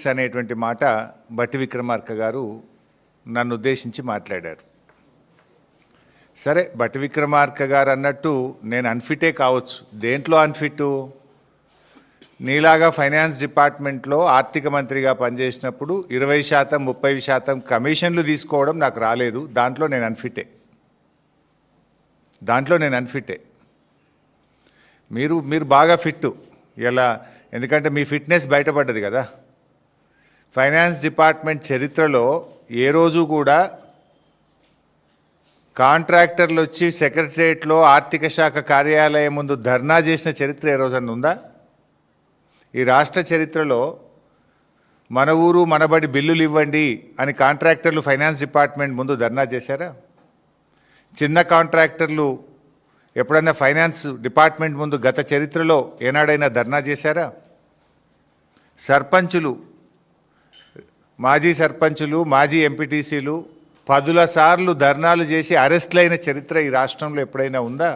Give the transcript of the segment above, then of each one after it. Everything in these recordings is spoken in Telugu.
పాలిటిక్స్ అనేటువంటి మాట బట్టి విక్రమార్క గారు నన్ను ఉద్దేశించి మాట్లాడారు. సరే, బట్టి విక్రమార్క గారు అన్నట్టు నేను అన్ఫిటే కావచ్చు. దేంట్లో అన్ఫిట్? నీలాగా ఫైనాన్స్ డిపార్ట్మెంట్లో ఆర్థిక మంత్రిగా పనిచేసినప్పుడు 20%, 30% కమిషన్లు తీసుకోవడం నాకు రాలేదు. దాంట్లో నేను అన్ఫిటే. మీరు బాగా ఫిట్ ఇలా, ఎందుకంటే మీ ఫిట్నెస్ బయటపడ్డది కదా. ఫైనాన్స్ డిపార్ట్మెంట్ చరిత్రలో ఏ రోజు కూడా కాంట్రాక్టర్లు వచ్చి సెక్రటరియట్లో ఆర్థిక శాఖ కార్యాలయం ముందు ధర్నా చేసిన చరిత్ర ఏ రోజన్నా ఉందా? ఈ రాష్ట్ర చరిత్రలో మన ఊరు మనబడి బిల్లులు ఇవ్వండి అని కాంట్రాక్టర్లు ఫైనాన్స్ డిపార్ట్మెంట్ ముందు ధర్నా చేశారా? చిన్న కాంట్రాక్టర్లు ఎప్పుడైనా ఫైనాన్స్ డిపార్ట్మెంట్ ముందు గత చరిత్రలో ఏనాడైనా ధర్నా చేశారా? సర్పంచులు, మాజీ సర్పంచులు, మాజీ ఎంపీటీసీలు 10 సార్లు ధర్నాలు చేసి అరెస్టులైన చరిత్ర ఈ రాష్ట్రంలో ఎప్పుడైనా ఉందా?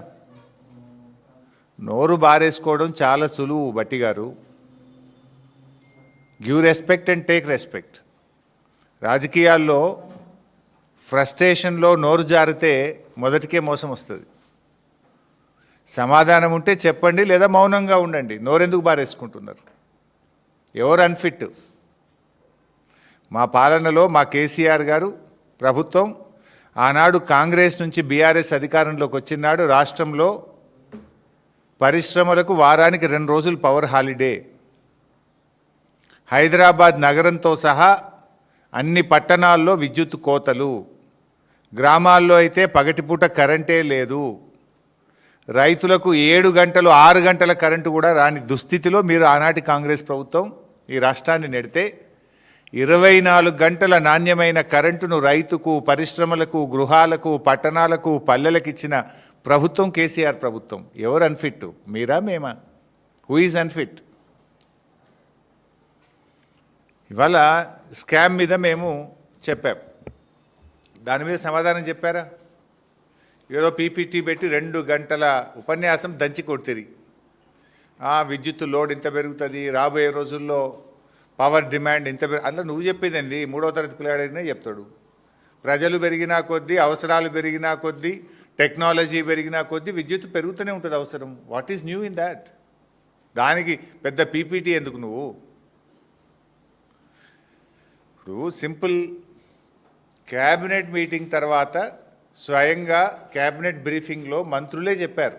నోరు బారేసుకోవడం చాలా సులువు బట్టి గారు. Give respect and take respect. రాజకీయాల్లో ఫ్రస్ట్రేషన్లో నోరు జారితే మొదటికే మోసం వస్తుంది. సమాధానం ఉంటే చెప్పండి, లేదా మౌనంగా ఉండండి. నోరెందుకు బారేసుకుంటున్నారు? ఎవరు అన్ఫిట్? మా పాలనలో మా కేసీఆర్ గారు ప్రభుత్వం ఆనాడు కాంగ్రెస్ నుంచి బీఆర్ఎస్ అధికారంలోకి వచ్చినాడు. రాష్ట్రంలో పరిశ్రమలకు వారానికి 2 రోజులు పవర్ హాలిడే. హైదరాబాద్ నగరంతో సహా అన్ని పట్టణాల్లో విద్యుత్ కోతలు. గ్రామాల్లో అయితే పగటిపూట కరెంటే లేదు. రైతులకు 7 గంటలు 6 గంటల కరెంటు కూడా రాని దుస్థితిలో మీరు ఆనాటి కాంగ్రెస్ ప్రభుత్వం ఈ రాష్ట్రాన్ని నెడితే 24 గంటల నాణ్యమైన కరెంటును రైతుకు, పరిశ్రమలకు, గృహాలకు, పట్టణాలకు, పల్లెలకు ఇచ్చిన ప్రభుత్వం కేసీఆర్ ప్రభుత్వం. ఎవరు అన్ఫిట్? మీరా, మేమా? Who is unfit? ఇవాళ స్కామ్ మీద మేము చెప్పాం. దాని మీద సమాధానం చెప్పారా? ఏదో పీపీటీ పెట్టి 2 గంటల ఉపన్యాసం దంచి కొడుతుంది. విద్యుత్ లోడ్ ఇంత పెరుగుతుంది, రాబోయే రోజుల్లో పవర్ డిమాండ్ ఇంత అట్లా నువ్వు చెప్పేదండి. 3వ తరగతి పిల్లాడినే చెప్తాడు. ప్రజలు పెరిగినా కొద్దీ, అవసరాలు పెరిగినా కొద్దీ, టెక్నాలజీ పెరిగినా కొద్దీ విద్యుత్ పెరుగుతూనే ఉంటుంది అవసరం. What is new in that? దానికి పెద్ద పీపీటీ ఎందుకు నువ్వు? ఇప్పుడు సింపుల్ క్యాబినెట్ మీటింగ్ తర్వాత స్వయంగా క్యాబినెట్ బ్రీఫింగ్లో మంత్రులే చెప్పారు,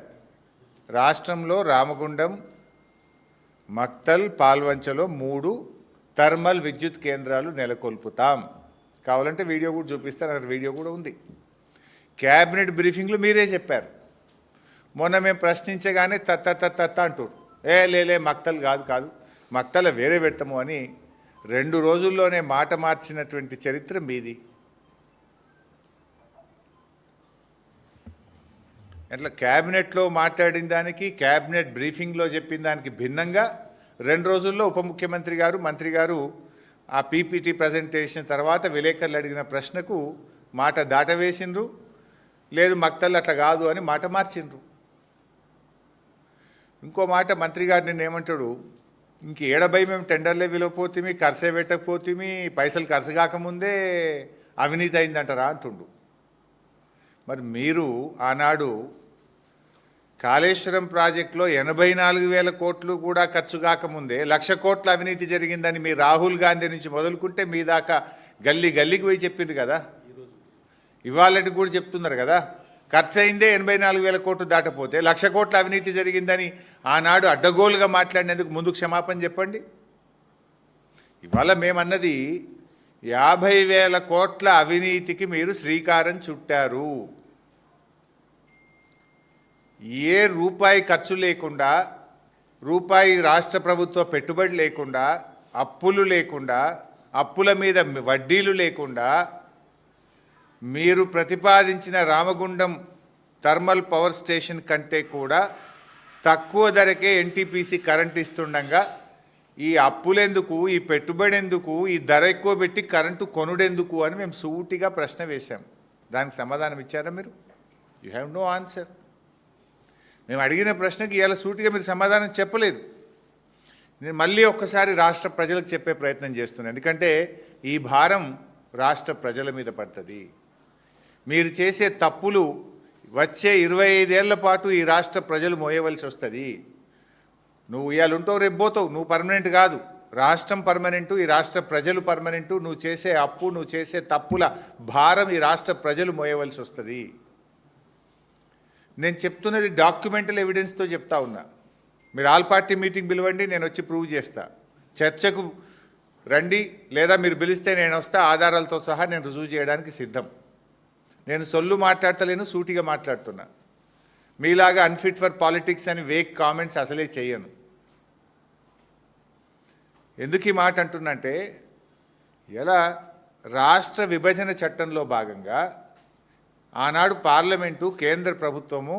రాష్ట్రంలో రామగుండం, మక్తల్, పాల్వంచలో 3 థర్మల్ విద్యుత్ కేంద్రాలు నెలకొల్పుతాం. కావాలంటే వీడియో కూడా చూపిస్తాను, అక్కడ వీడియో కూడా ఉంది. క్యాబినెట్ బ్రీఫింగ్లో మీరే చెప్పారు. మొన్న మేము ప్రశ్నించగానే తత్త అంటారు. లే మక్తల్ కాదు మక్తల వేరే పెడతాము అని 2 రోజుల్లోనే మాట మార్చినటువంటి చరిత్ర మీది. అట్లా క్యాబినెట్లో మాట్లాడిన దానికి, క్యాబినెట్ బ్రీఫింగ్లో చెప్పిన దానికి భిన్నంగా 2 రోజుల్లో ఉప ముఖ్యమంత్రి గారు, మంత్రి గారు ఆ పీపీటీ ప్రజెంటేషన్ తర్వాత విలేకరులు అడిగిన ప్రశ్నకు మాట దాటవేసిండ్రు. లేదు మక్తల్ అట్లా కాదు అని మాట మార్చిండ్రు. ఇంకో మాట మంత్రి గారు నిన్న ఏమంటాడు, ఇంక ఏడబై మేము టెండర్లే విలువపోతేమి, ఖర్చే పెట్టకపోతేమి, పైసలు ఖర్చు కాకముందే అవినీతి అయిందంటారా అంటుండు. మరి మీరు ఆనాడు కాళేశ్వరం ప్రాజెక్టులో 84,000 కోట్లు కూడా ఖర్చు కాకముందే 1,00,000 కోట్ల అవినీతి జరిగిందని మీ రాహుల్ గాంధీ నుంచి మొదలుకుంటే మీ దాకా గల్లీకి పోయి చెప్పింది కదా. ఇవాళకి కూడా చెప్తున్నారు కదా. ఖర్చు అయిందే 84,000 కోట్లు దాటపోతే 1,00,000 కోట్ల అవినీతి జరిగిందని ఆనాడు అడ్డగోలుగా మాట్లాడినందుకు ముందు క్షమాపణ చెప్పండి. ఇవాళ మేమన్నది 50,000 కోట్ల అవినీతికి మీరు శ్రీకారం చుట్టారు. ఏ రూపాయి ఖర్చు లేకుండా, రూపాయి రాష్ట్ర ప్రభుత్వ పెట్టుబడి లేకుండా, అప్పులు లేకుండా, అప్పుల మీద వడ్డీలు లేకుండా మీరు ప్రతిపాదించిన రామగుండం థర్మల్ పవర్ స్టేషన్ కంటే కూడా తక్కువ ధరకే ఎన్టీపీసీ కరెంట్ ఇస్తుండగా ఈ అప్పులెందుకు, ఈ పెట్టుబడి ఎందుకు, ఈ ధర ఎక్కువ పెట్టి కరెంటు కొనుడెందుకు అని మేము సూటిగా ప్రశ్న వేశాం. దానికి సమాధానం ఇచ్చారా మీరు? You have no answer. మేము అడిగిన ప్రశ్నకి ఇవాళ సూటిగా మీరు సమాధానం చెప్పలేదు. నేను మళ్ళీ ఒక్కసారి రాష్ట్ర ప్రజలకు చెప్పే ప్రయత్నం చేస్తున్నాను, ఎందుకంటే ఈ భారం రాష్ట్ర ప్రజల మీద పడుతుంది. మీరు చేసే తప్పులు వచ్చే 25 ఏళ్ల పాటు ఈ రాష్ట్ర ప్రజలు మోయవలసి వస్తుంది. నువ్వు ఇవాళ ఉంటావు, రేపు పోతావు, నువ్వు పర్మనెంట్ కాదు. రాష్ట్రం పర్మనెంటు, ఈ రాష్ట్ర ప్రజలు పర్మనెంటు. నువ్వు చేసే అప్పు, నువ్వు చేసే తప్పుల భారం ఈ రాష్ట్ర ప్రజలు మోయవలసి వస్తుంది. నేను చెప్తున్నది డాక్యుమెంటల్ ఎవిడెన్స్తో చెప్తా ఉన్నా. మీరు ఆల్ పార్టీ మీటింగ్ పిలవండి, నేను వచ్చి ప్రూవ్ చేస్తా. చర్చకు రండి, లేదా మీరు పిలిస్తే నేను వస్తా, ఆధారాలతో సహా నేను రుజువు చేయడానికి సిద్ధం. నేను సొల్లు మాట్లాడతలేను, సూటిగా మాట్లాడుతున్నా. మీలాగా అన్ఫిట్ ఫర్ పాలిటిక్స్ అని వేక్ కామెంట్స్ అసలే చేయను. ఎందుకు ఈ మాట అంటున్నంటే, ఎలా రాష్ట్ర విభజన చట్టంలో భాగంగా ఆనాడు పార్లమెంటు, కేంద్ర ప్రభుత్వము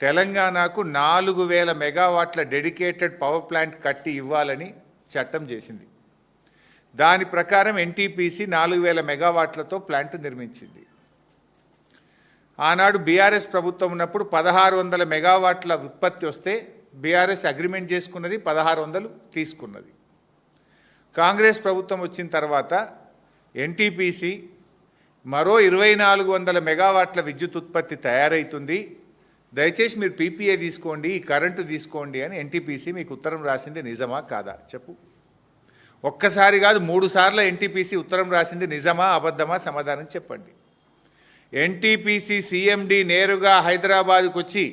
తెలంగాణకు 4000 మెగావాట్ల డెడికేటెడ్ పవర్ ప్లాంట్ కట్టి ఇవ్వాలని చట్టం చేసింది. దాని ప్రకారం ఎన్టీపీసీ 4000 మెగావాట్లతో ప్లాంట్ నిర్మించింది. ఆనాడు బీఆర్ఎస్ ప్రభుత్వం ఉన్నప్పుడు 1600 మెగావాట్ల ఉత్పత్తి వస్తే బీఆర్ఎస్ అగ్రిమెంట్ చేసుకున్నది, 1600 తీసుకున్నది. కాంగ్రెస్ ప్రభుత్వం వచ్చిన తర్వాత ఎన్టీపీసీ మరో 2400 మెగావాట్ల విద్యుత్ ఉత్పత్తి తయారవుతుంది, దయచేసి మీరు పీపీఏ తీసుకోండి, కరెంటు తీసుకోండి అని ఎన్టీపీసీ మీకు ఉత్తరం రాసింది నిజమా కాదా చెప్పు. ఒక్కసారి కాదు 3 సార్లు ఎన్టీపీసీ ఉత్తరం రాసింది నిజమా అబద్ధమా సమాధానం చెప్పండి. ఎన్టీపీసీ సీఎండీ నేరుగా హైదరాబాద్కు వచ్చి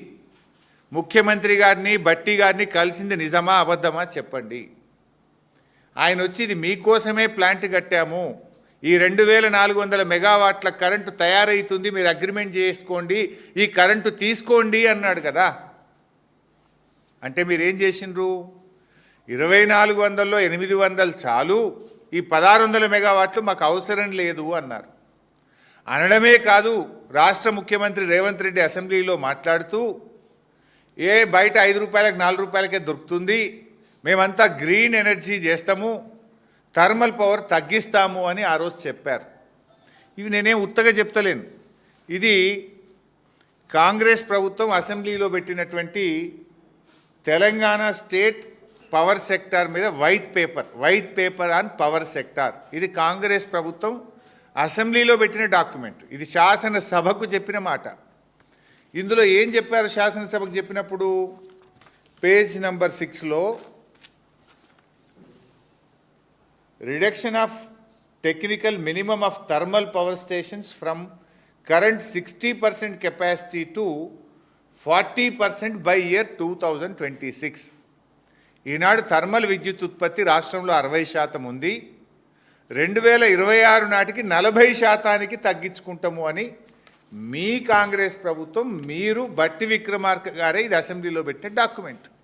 ముఖ్యమంత్రి గారిని, భట్టి గారిని కలిసింది నిజమా అబద్ధమా చెప్పండి. ఆయన వచ్చి ఇది మీకోసమే ప్లాంట్ కట్టాము, ఈ 2400 మెగావాట్ల కరెంటు తయారవుతుంది, మీరు అగ్రిమెంట్ చేసుకోండి, ఈ కరెంటు తీసుకోండి అన్నాడు కదా. అంటే మీరేం చేసిండ్రు? 2400లో 800 చాలు, ఈ 1600 మెగావాట్లు మాకు అవసరం లేదు అన్నారు. అనడమే కాదు, రాష్ట్ర ముఖ్యమంత్రి రేవంత్ రెడ్డి అసెంబ్లీలో మాట్లాడుతూ బయట 5 రూపాయలకు 4 రూపాయలకే దొరుకుతుంది, మేమంతా గ్రీన్ ఎనర్జీ చేస్తాము, థర్మల్ పవర్ తగ్గిస్తాము అని ఆ రోజు చెప్పారు. ఇవి నేనేం ఉత్తగా చెప్తలేను. ఇది కాంగ్రెస్ ప్రభుత్వం అసెంబ్లీలో పెట్టినటువంటి తెలంగాణ స్టేట్ పవర్ సెక్టార్ మీద white paper on power sector. ఇది కాంగ్రెస్ ప్రభుత్వం అసెంబ్లీలో పెట్టిన డాక్యుమెంట్. ఇది శాసనసభకు చెప్పిన మాట. ఇందులో ఏం చెప్పారు శాసనసభకు చెప్పినప్పుడు? పేజ్ నంబర్ 6లో reduction of technical minimum of thermal power stations from current 60% capacity to 40% by year 2026. ఈనాడు థర్మల్ విద్యుత్ ఉత్పత్తి రాష్ట్రంలో 60% ఉంది, 2026 నాటికి 40% తగ్గించుకుంటాము అని మీ కాంగ్రెస్ ప్రభుత్వం, మీరు భట్టి విక్రమార్క గారే ఇది అసెంబ్లీలో పెట్టిన డాక్యుమెంట్.